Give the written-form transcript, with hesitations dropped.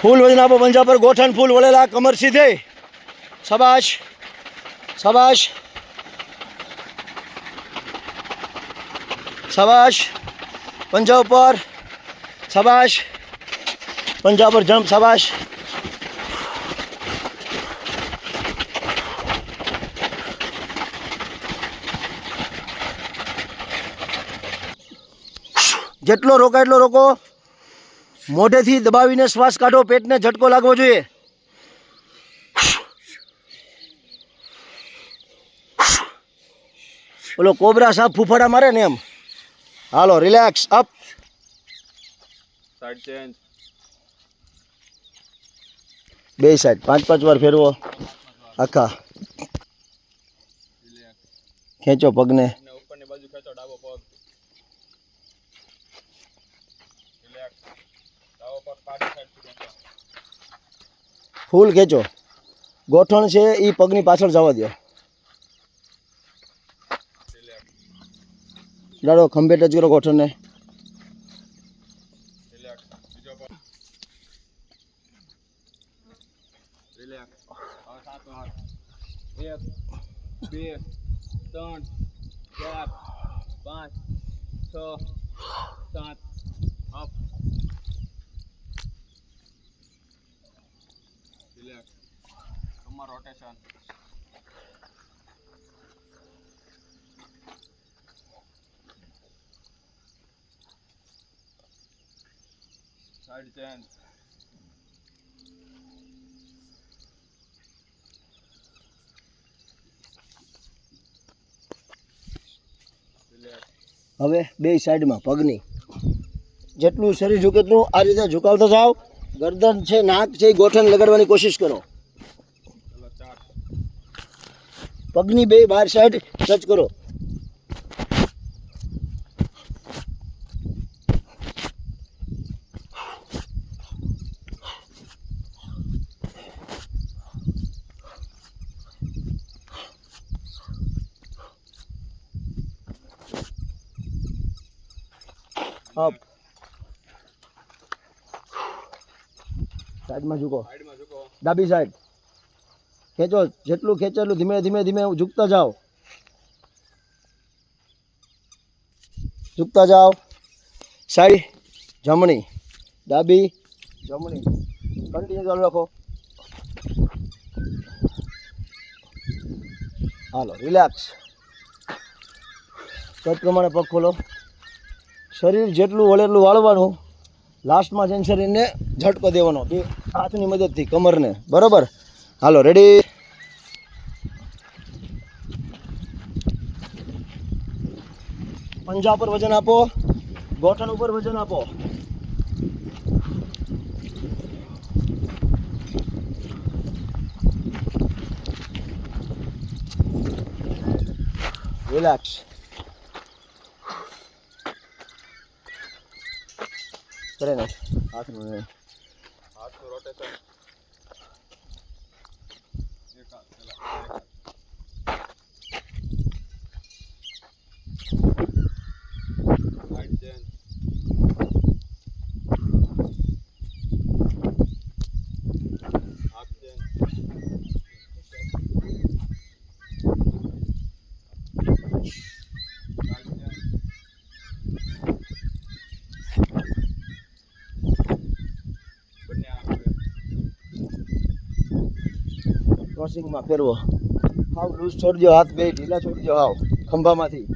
ફૂલ વજન આપો પંજા પર, ગોઠણ ફૂલ વળેલા, કમર સીધે, શાબાશ શાબાશ શાબાશ, પંજા ઉપર, શાબાશ, પંજા પર જમ્પ, શાબાશ, જેટલો રોકાય એટલો રોકો, મોઢેથી દબાવીને શ્વાસ કાઢો, પેટને ઝટકો લાગવો જોઈએ. ઓલો કોબરા સાપ ફૂફાડા મારે ને એમ. હાલો રિલેક્સ, અપ, સાઈડ ચેન્જ, બે સાઈડ 5-5 વાર ફેરવો આખા. ખેંચો પગને, ઉપરની બાજુ ખેંચો, ડાબો પગ, રિલેક્સ, ડાબો પગ પાછી સાઈડ ખેંચો, ફૂલ ખેંચો. ગોઠણ છે એ પગની પાછળ જવા દો. રિલેક્સ, લાડો ખંભે ટચ કરો ગોઠણને. રિલેક્સ, બીજો પગ, રિલેક્સ. હવે સાતમો હાથ, 1 2 3 4 5 6 7, અપ, રિલેક્સ, કમર રોટેશન, સાઈડ ચેન્જ, રિલેક્સ, હવે બે સાઈડમાં પગની જેટલું શરીર ઝૂકે એટલું આ રીતે ઝુકાવતા જાઓ. ગરદન છે, નાક છે, એ ગોઠણ લગાડવાની કોશિશ કરો. ચલો 4, પગની બે બહાર સાઈડ ટચ કરો. અપ, સાઈડમાં ઝૂકો, સાઈડમાં ઝૂકો, ડાબી સાઈડ ખેંચો. જેટલું ખેંચો એટલું ધીમે ધીમે ધીમે ઝૂકતા જાઓ, ઝૂકતા જાઓ. સાઈડ જમણી, ડાબી, જમણી, કન્ટિન્યુ ચાલુ રાખો. હાલો રિલેક્સ. કદ પ્રમાણે પગ ખોલો. શરીર જેટલું વળે એટલું વાળવાનું. લાસ્ટમાં જઈને શરીરને ઝટકો દેવાનો બે હાથની મદદથી કમરને. બરાબર? હાલો રેડી. પંજા પર વજન આપો, ગોઠણ ઉપર વજન આપો. રિલેક્સ. કરે ને હાથનું હાથનું રોટેશન, એક હાથ, ચલો, સાઈડ ચેન્જ, હાથ ચેન્જ, સાઈડ ચેન્જ, બંને હાથ ક્રોસિંગમાં ફેરવો. હાવ લૂઝ છોડજો, હાથ બે ઢીલા છોડજો હાવ ખંભામાંથી.